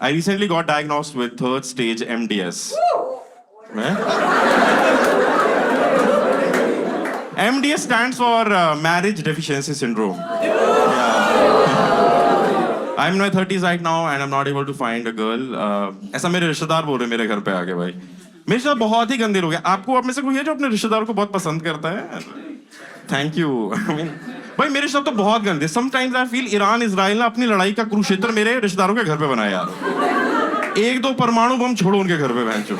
I recently got diagnosed with third stage MDS. MDS stands for Marriage Deficiency Syndrome. I'm in my 30s right now and I'm not able to find a girl. ऐसा मेरे रिश्तेदार बोल रहे मेरे घर पे आके भाई. मेरे साथ बहुत ही गंदे लोग हैं. आपको आप में से कोई है जो अपने रिश्तेदारों को बहुत पसंद करता है? Thank you. I mean, भाई मेरे साथ तो बहुत गंदे. Sometimes I feel Iran Israel ने अपनी लड़ाई का कुरुक्षेत्र मेरे रिश्तेदारों के घर पे बनाया यार. एक दो परमाणु बम छोड़ो उनके घर पे बहनचो.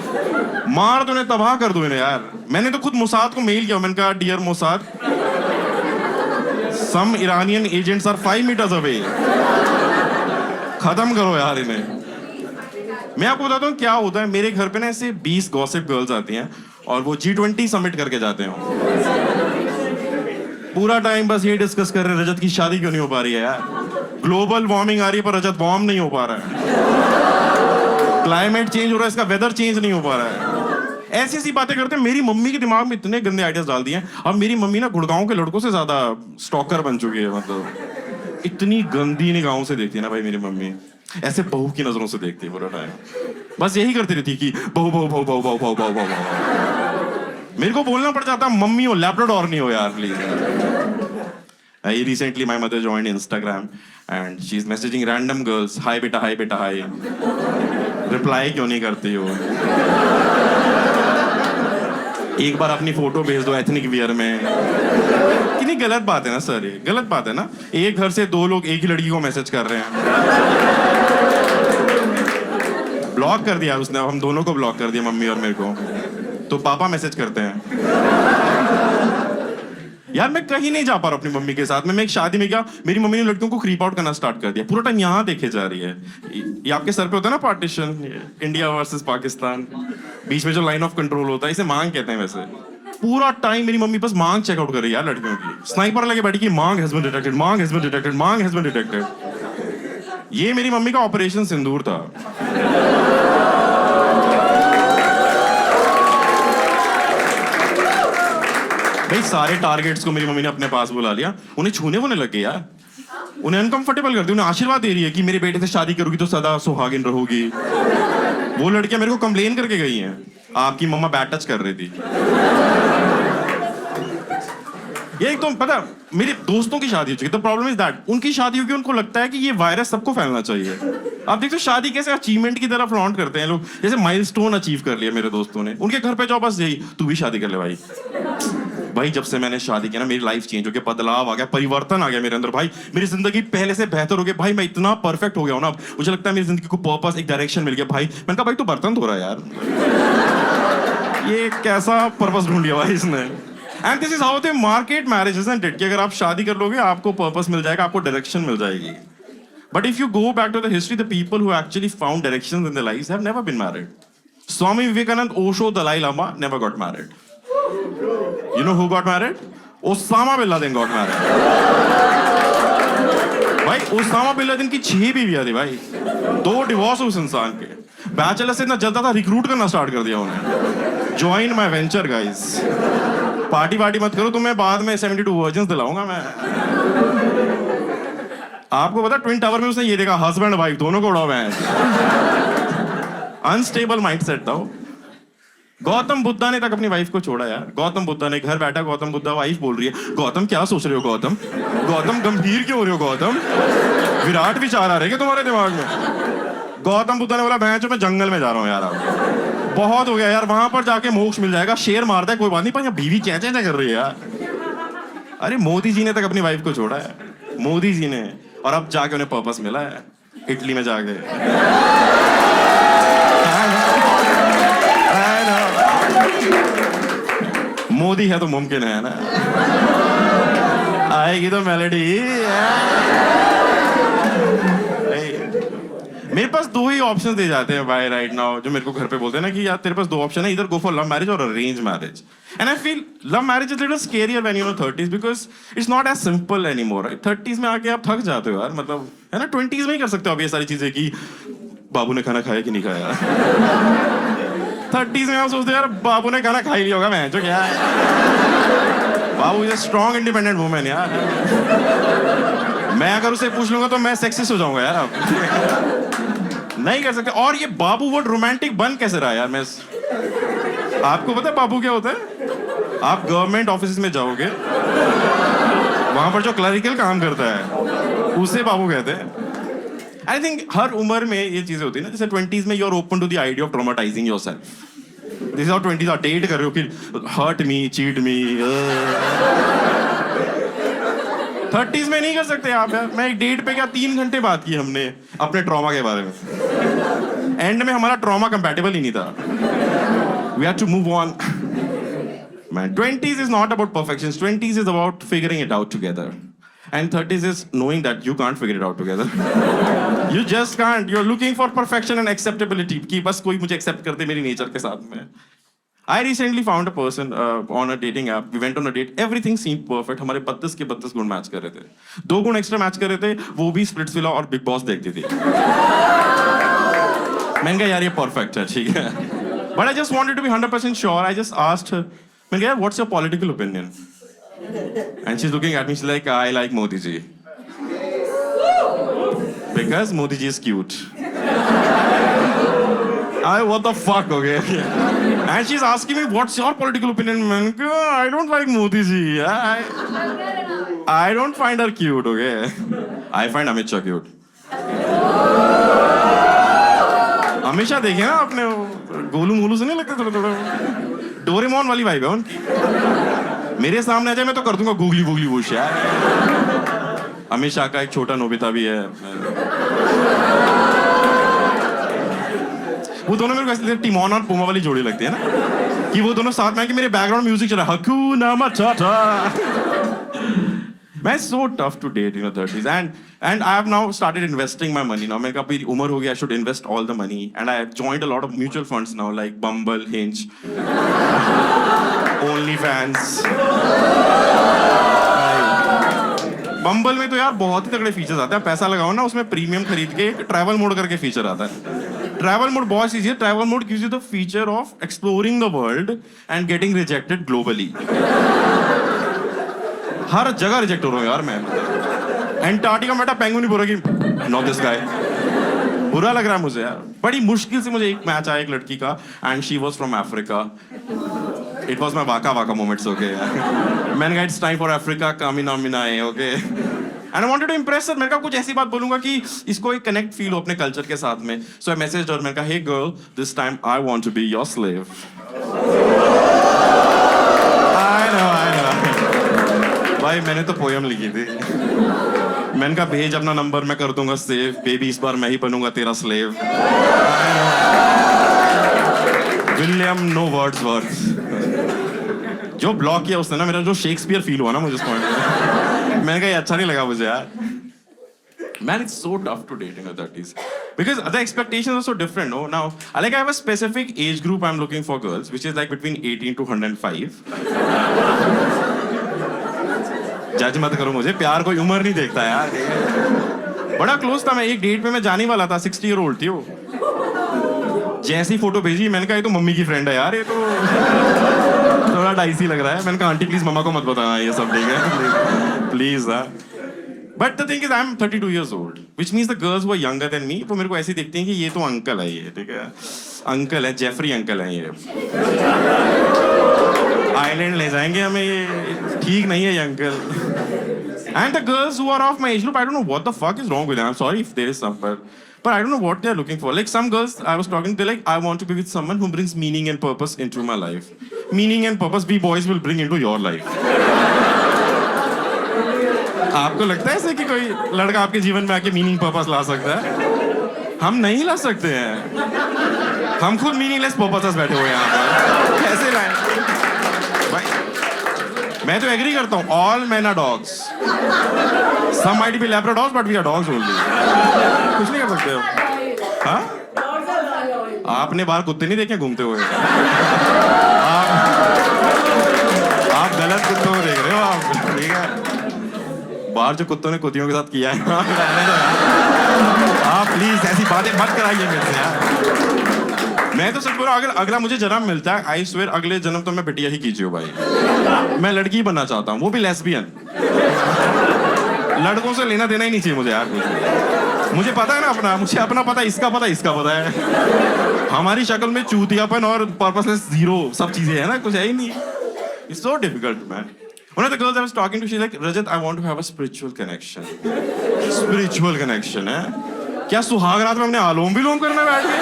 मार दो इन्हें, तबाह कर दो इन्हें यार. मैंने तो खुद मोसाद को मेल किया. मैंने कहा dear Mossad, some Iranian agents are 5 meters away. खत्म करो यार इन्हें. मैं आपको बताता हूँ क्या होता है. मेरे घर पे ना ऐसे 20 गॉसिप गर्ल्स आती हैं और वो G20 समिट करके जाते हैं. पूरा टाइम बस ये डिस्कस कर रहे हैं रजत की शादी क्यों नहीं हो पा रही है यार. ग्लोबल वार्मिंग आ रही है पर रजत बॉम्ब नहीं हो पा रहा है. क्लाइमेट चेंज हो रहा है, इसका वेदर चेंज नहीं हो पा रहा है. ऐसी ऐसी बातें करते हैं. मेरी मम्मी के दिमाग में इतने गंदे आइडियाज डाल दिए हैं. अब मेरी मम्मी ना गुड़गांव के लड़कों से ज्यादा स्टॉकर बन चुकी है. मतलब इतनी गंदी निगाहों से देखती है ना भाई मेरी मम्मी. ऐसे बहू की नजरों से देखती है पूरा टाइम. बस यही करती रहती कि बहू बहू बहू बहू बहू बहू बहू बहू. मेरे को बोलना पड़ जाता मम्मी हो लैब्राडोर नहीं हो यार please. Recently my mother joined Instagram and she's messaging random girls. Hi beta, hi beta, hi. Reply क्यों नहीं करती हो? एक बार अपनी फोटो भेज दो एथनिक वियर में. कितनी गलत बात है ना सर. ये गलत बात है ना. एक घर से दो लोग एक ही लड़की को मैसेज कर रहे हैं. ब्लॉक कर दिया उसने. हम दोनों को ब्लॉक कर दिया, मम्मी और मेरे को. तो पापा मैसेज करते हैं. यार मैं कहीं नहीं जा पा रहा अपनी मम्मी के साथ. मैं एक शादी में गया, मेरी मम्मी ने लड़कियों को क्रीप आउट करना स्टार्ट कर दिया. पूरा टाइम यहाँ देखे जा रही है. ये आपके सर पे होता है ना पार्टीशन, इंडिया वर्सेस पाकिस्तान. बीच में जो लाइन ऑफ कंट्रोल होता है इसे मांग कहते हैं वैसे. पूरा टाइम मेरी मम्मी बस मांग चेकआउट कर रही है यार लड़कियों की. स्नाइपर लगे बैठी कि मांग हैज बीन डिटेक्टेड, मांग हैज बीन डिटेक्टेड, मांग हैज बीन डिटेक्टेड. ये मेरी मम्मी का ऑपरेशन सिंदूर था. भाई सारे टारगेट्स को मेरी मम्मी ने अपने पास बुला लिया. उन्हें छूने वोने लग गए यार. उन्हें अनकंफर्टेबल कर दिया. उन्हें आशीर्वाद दे रही है कि मेरे बेटे से शादी करोगी तो सदा सुहागिन रहोगी. वो लड़कियां मेरे को कंप्लेन करके गई हैं आपकी मम्मा बैड टच कर रही थी. ये एक तो पता मेरे दोस्तों की शादी हो चुकी. द प्रॉब्लम इज दैट उनकी शादी होगी, उनको लगता है कि ये वायरस सबको फैलना चाहिए. आप देखते हो शादी कैसे अचीवमेंट की तरह फ्लॉन्ट करते हैं लोग. जैसे माइलस्टोन अचीव कर लिया मेरे दोस्तों ने. उनके घर पे जाओ बस यही, तू भी शादी कर ले भाई. भाई जब से मैंने शादी की ना मेरी लाइफ चेंज हो गया. बदलाव आ गया, परिवर्तन आ गया मेरे अंदर. भाई मेरी जिंदगी पहले से बेहतर हो गई. भाई मैं इतना परफेक्ट हो गया हूं ना. मुझे लगता है मेरी जिंदगी को पर्पस, एक डायरेक्शन मिल गया. भाई मैंने कहा भाई तू बर्तन धो रहा है यार. ये कैसा पर्पस ढूंढ लिया भाई इसने. And this is how they market marriage, isn't it? कि अगर आप शादी कर लोगे आपको पर्पस मिल जाएगा, आपको डायरेक्शन मिल जाएगी. But if you go back to the history, the people who actually found directions in their lives have never been married. Swami Vivekananda, Osho, Dalai Lama never got married. You know who got married? Osama bin Laden got married. भाई Osama bin Laden की 6 बीवियां थी भाई. 2 divorce उस इंसान के. Bachelor से इतना जलता था रिक्रूट करना स्टार्ट कर दिया उन्हें. Join my venture guys. Party वार्टी मत करो, तुम्हें बाद में 72 वर्जिन्स दिलाऊंगा मैं. आपको पता ट्विन टावर में उसने ये देखा हस्बैंड वाइफ दोनों को उड़ाओ. मैं अनस्टेबल माइंडसेट था. गौतम बुद्धा ने तक अपनी वाइफ को छोड़ा यार. गौतम बुद्धा ने घर बैठा, गौतम बुद्धा वाइफ बोल रही है गौतम क्या सोच रहे हो गौतम. गौतम गंभीर क्यों हो रहे हो गौतम. विराट विचार आ रहे क्या तुम्हारे दिमाग में. गौतम बुद्धा ने बोला भैंचो मैं जंगल में जा रहा हूँ यार. अब बहुत हो गया यार. वहां पर जाके मोक्ष मिल जाएगा. शेर मारता है कोई बात नहीं, पर बीवी क्या कर रही है यार. अरे मोदी जी ने तक अपनी वाइफ को छोड़ा है. मोदी जी ने. और अब जाके उन्हें पर्पस मिला है इटली में जाके. मोदी है तो मुमकिन है ना. आएगी तो मेलेडी. मेरे पास 2 ही ऑप्शन दे जाते हैं भाई राइट नाउ, जो मेरे को घर पे बोलते हैं ना कि यार तेरे पास 2 ऑप्शन है, इधर गो फॉर लव मैरिज और arrange marriage. And I feel love marriage is little scarier when you know 30s because it's not as simple anymore. 30s में आके आप थक जाते हो यार. मतलब है ना 20s में ही कर सकते हो आप ये सारी चीजें कि बाबू ने खाना खाया कि नहीं खाया. 30s में आप सोचते हो यार बाबू ने खाना खा ही लिया होगा. मैं जो क्या है बाबू is a strong independent women यार. मैं अगर उसे पूछ लूंगा तो मैं सेक्सिस्ट हो जाऊंगा यार. अब नहीं कर सकते। और ये बाबू वर्ड रोमांटिक बन कैसे रहा यार? मैं आपको पता है बाबू क्या होता है? आप गवर्नमेंट ऑफिस में जाओगे, वहां पर जो क्लरिकल काम करता है उसे बाबू कहते हैं। आई थिंक हर उम्र में ये चीजें होती है ना, जैसे 20s में you are open to the idea of traumatising yourself. This is how 20s are, date कर रहे हो कि हर्ट मी, चीट मी। 30s में नहीं कर सकते आप यार। मैं एक डेट पे क्या 3 घंटे बात की हमने अपने ट्रॉमा के बारे में। एंड में हमारा ट्रॉमा कंपैटिबल ही नहीं था। We had to move on. Man, 20s is not about perfections. 20s is about figuring it out together. And 30s is knowing that you can't figure it out together. You just can't. You're looking for perfection and acceptability. कि बस कोई मुझे accept कर दे मेरी nature के साथ में. I recently found a person on a dating app. We went on a date. Everything seemed perfect. हमारे 32 के 32 गुण मैच कर रहे थे. 2 गुण एक्स्ट्रा मैच कर रहे थे. वो भी स्प्लिट्सविला और बिग बॉस देखती थी. मैंने कहा यार ये परफेक्ट है, ठीक है. But I just wanted to be 100% sure. I just asked her, मैंने कहा what's your political opinion? And she's looking at me, she's like, I like Modi ji. Because Modi ji is cute. What the fuck, okay? And she's asking me, what's your political opinion? मैंने कहा, I don't like Modi ji. I don't find her cute, okay? I find Amit Shah cute. हमेशा देखे ना आपने, गोलू मोलू से नहीं लगता थोड़ा? डोरेमोन वाली वाइब है उनकी। मेरे सामने आ जाए मैं तो कर दूंगा गूगली वूगली वूश यार। अमित शाह का एक छोटा नोबिता भी है। वो दोनों मेरे को ऐसे टिमोन और पुमा वाली जोड़ी लगती है ना, कि वो दोनों साथ में आके मेरे बैकग्राउंड म्यूजिक चला हकूना मचाटा। मैं so tough to date, 30s, and I have now started investing my money now. मैंने कहा अभी उम्र हो गया, I should invest all the money, and I have joined a lot of mutual funds now, like Bumble, Hinge, OnlyFans. Bumble में तो यार बहुत ही तगड़े फीचर्स आते हैं। पैसा लगाओ ना उसमें, प्रीमियम खरीद के ट्रैवल मोड करके फीचर आता है। ट्रैवल मोड बहुत चीज है। Travel mode gives you the feature of exploring the world and getting rejected globally. हर जगह रिजेक्ट हो रहा हूँ यार मैं। एंटार्क्टिका में बैठा पेंगुइन बोला कि नॉट दिस गाय। बुरा लग रहा है मुझे यार। बड़ी मुश्किल से मुझे एक मैच आया एक लड़की का, and she was from Africa. It was my waka waka moments, okay. मैंने कहा इट्स टाइम फॉर अफ्रीका, कामिना मिनाए, okay. And I wanted to impress her. मैंने कहा कुछ ऐसी बात बोलूंगा कि इसको एक कनेक्ट फील हो अपने कल्चर के साथ में। सो आई मैसेज और मैंने कहा hey girl, this time I want to be your slave. I know भाई, मैंने तो पोयम लिखी थी। मैंने कहा भेज अपना नंबर, मैं कर दूंगा सेव। बेबी इस बार मैं ही बनूंगा तेरा स्लेव। William no Wordsworth. जो ब्लॉक किया उसने ना, मेरा जो शेक्सपियर फील हुआ ना मुझे उस पॉइंट पे, मैंने कहा ये अच्छा नहीं लगा मुझे यार। Man, it's so tough to date in the 30s because the expectations are so different. No, now I have a specific age group I'm looking for girls, which is like between 18 to 105. जज मत करो मुझे, प्यार कोई उम्र नहीं देखता यार। बड़ा क्लोज था मैं, एक डेट पे मैं जाने वाला था। 60 year old थी वो। जैसी फोटो भेजी मैंने कहा ये तो मम्मी की फ्रेंड है यार, ये तो थोड़ा डाइसी लग रहा है। मैंने कहा आंटी प्लीज मम्मा को मत बताना ये सब, ठीक है please. But the thing is, I'm 32 years old, which means the girls who are younger than me, वो मेरे को ऐसे देखती हैं कि ये तो अंकल है, ये ठीक है, अंकल है, जेफरी अंकल है ये। आइलैंड ले जाएंगे हमें, ये ठीक नहीं है ये uncle. And the girls who are of my age group, I don't know what the fuck is wrong with them. I'm sorry if there is some, but I don't know what they're looking for. Like some girls I was talking to, they're like, I want to be with someone who brings meaning and purpose into my life. Meaning and purpose we boys will bring into your life. आपको लगता है ऐसे कि कोई लड़का आपके जीवन में आके मीनिंग पर्पस ला सकता है? हम नहीं ला सकते हैं। हम खुद मीनिंगलेस पर्पसेस बैठे हुए हैं यहाँ पर। कैसे लाएं? भाई मैं तो एग्री करता हूँ, all men are dogs. Some might be labradors but we are dogs only. कुछ नहीं कर सकते हो। हाँ, आपने बाहर कुत्ते नहीं देखे घूमते हुए? आप गलत कुत्तों को देख रहे हो आप, ठीक है? बाहर जो कुत्तों ने कुत्तियों के साथ किया है आप प्लीज ऐसी बातें मत कराइए मेरे से यार। मैं तो सच बोल रहा हूं, अगर अगला मुझे जन्म मिलता है, आई स्वेयर अगले जन्म तो मैं बिटिया ही कीजिए भाई। मैं लड़की बनना चाहता हूँ, वो भी लेस्बियन। लड़कों से लेना देना ही नहीं चाहिए मुझे यार कुछ। मुझे पता है ना अपना, मुझे अपना पता है, इसका पता है, इसका पता है। हमारी शक्ल में चूतियापन और पर्पसलेस जीरो सब चीजें है ना, कुछ है ही नहीं। It's so difficult, man. One of the girls I was talking to, she's like, Rajat, I want to have a spiritual connection. Spiritual connection है? क्या सुहाग रात में हमने आलोम विलोम करना बैठ के?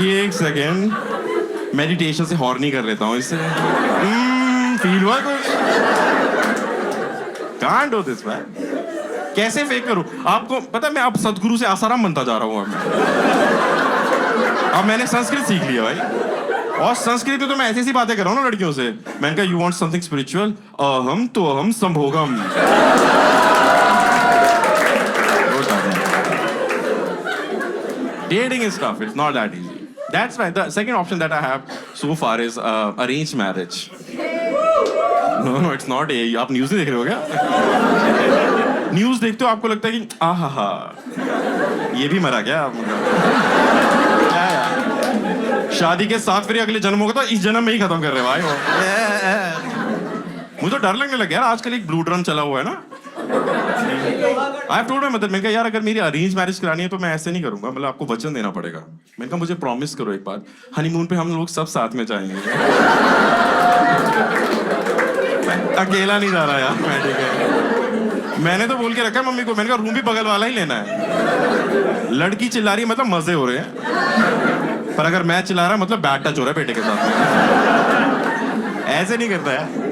ये एक सेकेंड मेडिटेशन से हॉर्नी कर लेता हूँ इससे। फील हुआ कुछ? Can't do this, man. कैसे फेक करूं? आपको पता है मैं अब सदगुरु से आसाराम बनता जा रहा हूं। अब मैंने संस्कृत सीख लिया भाई, और संस्कृत में तो मैं ऐसी सी बातें कर रहा हूं ना लड़कियों से। मैंने कहा यू वांट समथिंग स्पिरिचुअल, अहम तो अहम संभोगम। Dating is tough. It's not that easy. That's why the second option that I have so far is arranged marriage. No, it's not. आप न्यूज़ नहीं देख रहे हो क्या? न्यूज़ देखते हो आपको लगता है कि आहा ये भी मरा क्या? क्या यार? शादी के 7 फिर अगले जन्म होगा तो इस जन्म में ही खत्म कर रहे भाई वो। मुझे तो डर लगने लग गया यार, आजकल एक ब्लू ड्रम चला हुआ है ना। I have told my mother, मैंने कहा यार अगर मेरी अरेंज मैरिज करानी है तो मैं ऐसे नहीं करूंगा, मतलब आपको वचन देना पड़ेगा। मैंने कहा मुझे प्रॉमिस करो एक बार, हनीमून पे हम लोग सब साथ में जाएंगे। अकेला नहीं जा रहा यार मैं, ठीक है। मैंने तो बोल के रखा है मम्मी को, मैंने कहा रूम भी बगल वाला ही लेना है। लड़की चिल्ला रही है मतलब मजे हो रहे हैं, पर अगर मैं चिल्ला रहा मतलब बैड टच हो रहा है बेटे के साथ में। ऐसे नहीं करता है।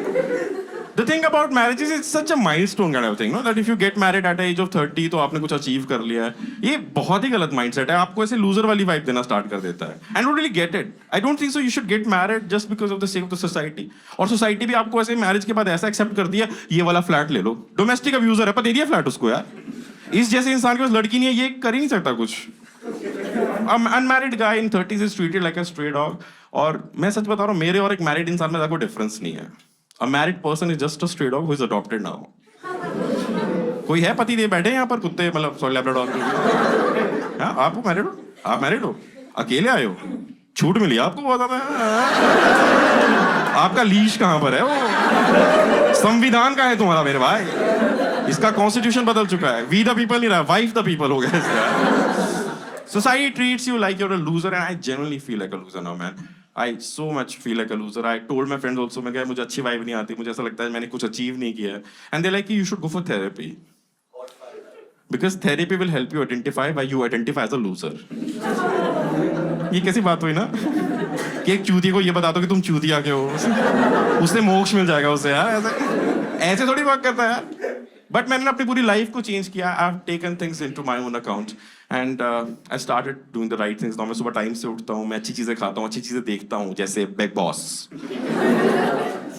The thing about marriage is it's such a milestone kind of thing, no? That if you get married at the age of 30 तो आपने कुछ अचीव कर लिया है। ये बहुत ही गलत माइंडसेट है, आपको ऐसे लूजर वाली वाइब देना स्टार्ट कर देता है। I don't really get it. I don't think so. You should get married just because of the sake of the society. और सोसाइटी भी आपको ऐसे मैरिज के बाद ऐसा एक्सेप्ट कर दिया, ये वाला फ्लैट ले लो, डोमेस्टिक अब्यूजर है पर दे दिया फ्लैट उसको यार। इस जैसे इंसान के पास लड़की नहीं है, ये कर ही नहीं सकता कुछ। Unmarried guy in 30s is treated like a stray dog। और मैं सच बता रहा हूँ, मेरे और एक मैरिड इंसान में कोई डिफरेंस नहीं है। A married person is just a stray dog who is adopted now. कोई है पति दे बैठे यहाँ पर कुत्ते, मतलब सॉरी लैब्राडोर। हाँ आप मैरिड हो? आप मैरिड हो? अकेले आए हो? छूट मिली आपको बहुत ज्यादा। आपका लीश कहाँ पर है? वो संविधान कहाँ है तुम्हारा मेरे भाई? इसका कॉन्स्टिट्यूशन बदल चुका है। वी द पीपल नहीं रहा, वाइफ द पीपल हो गया इसका। Society treats you like you're a loser and I genuinely feel like a loser now, man. I so much feel like a loser. I told my friends also, मैं कहा मुझे अच्छी vibe नहीं आती, मुझे ऐसा लगता है मैंने कुछ अचीव नहीं किया है। And they're like you should go for therapy. Because therapy will help you identify why you identify as a loser. ये कैसी बात हुई ना? कि एक चूतिया को ये बता दो कि तुम चूतिया के हो, उससे मोक्ष मिल जाएगा उसे यार। ऐसे थोड़ी वर्क करता है यार। बट मैंने अपनी पूरी लाइफ को चेंज किया। I have taken things into my own account and I started doing the right things. मैं सुबह टाइम से उठता हूँ, मैं अच्छी चीजें खाता हूँ, अच्छी चीजें देखता हूँ, जैसे बिग बॉस।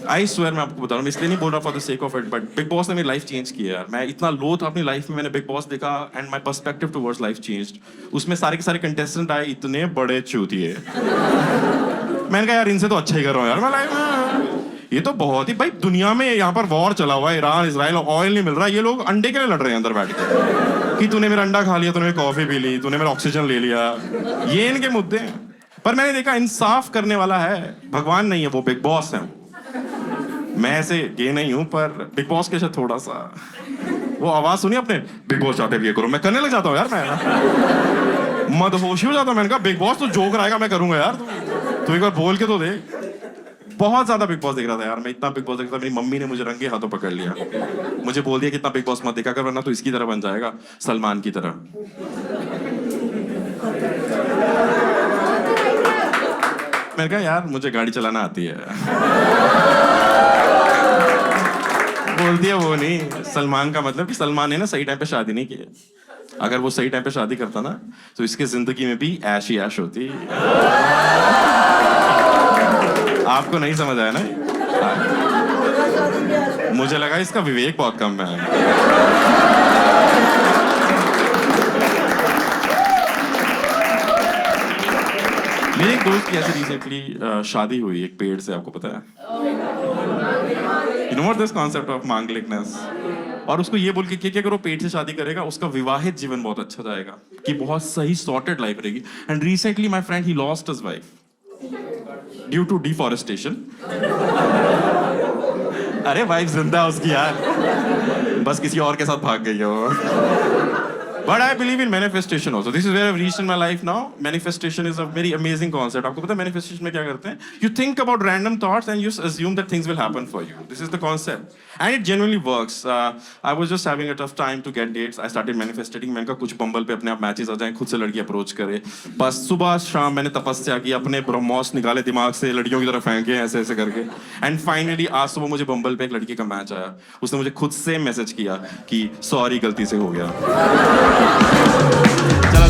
आई स्वेयर मैं आपको बता रहा हूँ, इसलिए नहीं बोल रहा for the sake of it, but big boss ने मेरी लाइफ चेंज की है यार। मैं इतना लो था अपनी लाइफ में, मैंने बिग बॉस देखा and my perspective towards life changed. उसमें सारे के सारे कंटेस्टेंट आए, इतने बड़े चूतिए। मैंने कहा यार इनसे तो अच्छा ही कर रहा हूँ यार मैं लाइफ में। ये तो बहुत ही भाई, दुनिया में यहाँ पर वॉर चला हुआ है, ईरान इजराइल, ऑयल नहीं मिल रहा, ये लोग अंडे के लिए लड़ रहे हैं अंदर बैठ के कि तूने मेरा अंडा खा लिया, तूने मेरी कॉफी पी ली, तूने मेरा ऑक्सीजन ले लिया। ये इनके मुद्दे हैं। पर मैंने देखा इंसाफ करने वाला है भगवान नहीं है, वो बिग बॉस है। मैं ऐसे गे नहीं हूं, पर बिग बॉस के साथ थोड़ा सा वो आवाज सुनी अपने, बिग बॉस चाहते भी ये करो, मैं करने लग जाता हूँ यार। मैं मदहोशी हो जाता हूँ। मैंने कहा बिग बॉस तो जोक रहेगा, मैं करूंगा यार, तू एक बार बोल के तो दे। बहुत ज्यादा बिग बॉस देख रहा था यार मैं, इतना बिग बॉस देख रहा था, मेरी मम्मी ने मुझे रंगे हाथों पकड़ लिया, मुझे बोल दिया कि इतना बिग बॉस मत देखा कर वरना तो इसकी तरह बन जाएगा, सलमान की तरह। मैंने कहा यार मुझे गाड़ी चलाना आती है। बोलती है वो नहीं, सलमान का मतलब कि सलमान ने ना सही टाइम पे शादी नहीं की। अगर वो सही टाइम पे शादी करता ना तो इसकी जिंदगी में भी ऐश ही ऐश होती। आपको नहीं समझ आया ना? मुझे लगा इसका विवेक बहुत कम है। मेरे एक दोस्त की ऐसे रिसेंटली शादी हुई एक पेड़ से, आपको पता है? You know what this concept of मांगलिकनेस? और उसको ये बोल के कि अगर वो पेट से शादी करेगा उसका विवाहित जीवन बहुत अच्छा जाएगा, कि बहुत सही सॉर्टेड लाइफ रहेगी। And recently my friend he lost his wife due to deforestation. अरे वाइफ जिंदा है उसकी यार, बस किसी और के साथ भाग गई है वो। But I believe in manifestation also. This is where I've reached in my life now. Manifestation is a very amazing concept. आपको पता है manifestation में क्या करते हैं? You think about random thoughts and you assume that things will happen for you. This is the concept. And it genuinely works. I was just having a tough time to get dates. I started manifesting. मैंने कहा कुछ बम्बल पे अपने आप matches आ जाएं, खुद से लड़की अप्रोच करे. बस सुबह शाम मैंने तपस्या की, अपने ब्रह्मोस निकाले दिमाग से, लड़कियों की तरफ फेंके ऐसे ऐसे करके. And finally आज सुबह मुझे बम्बल पे एक लड़की का मैच आया. उसने मुझे खुद से मैसेज किया कि सॉरी गलती से हो गया. चलो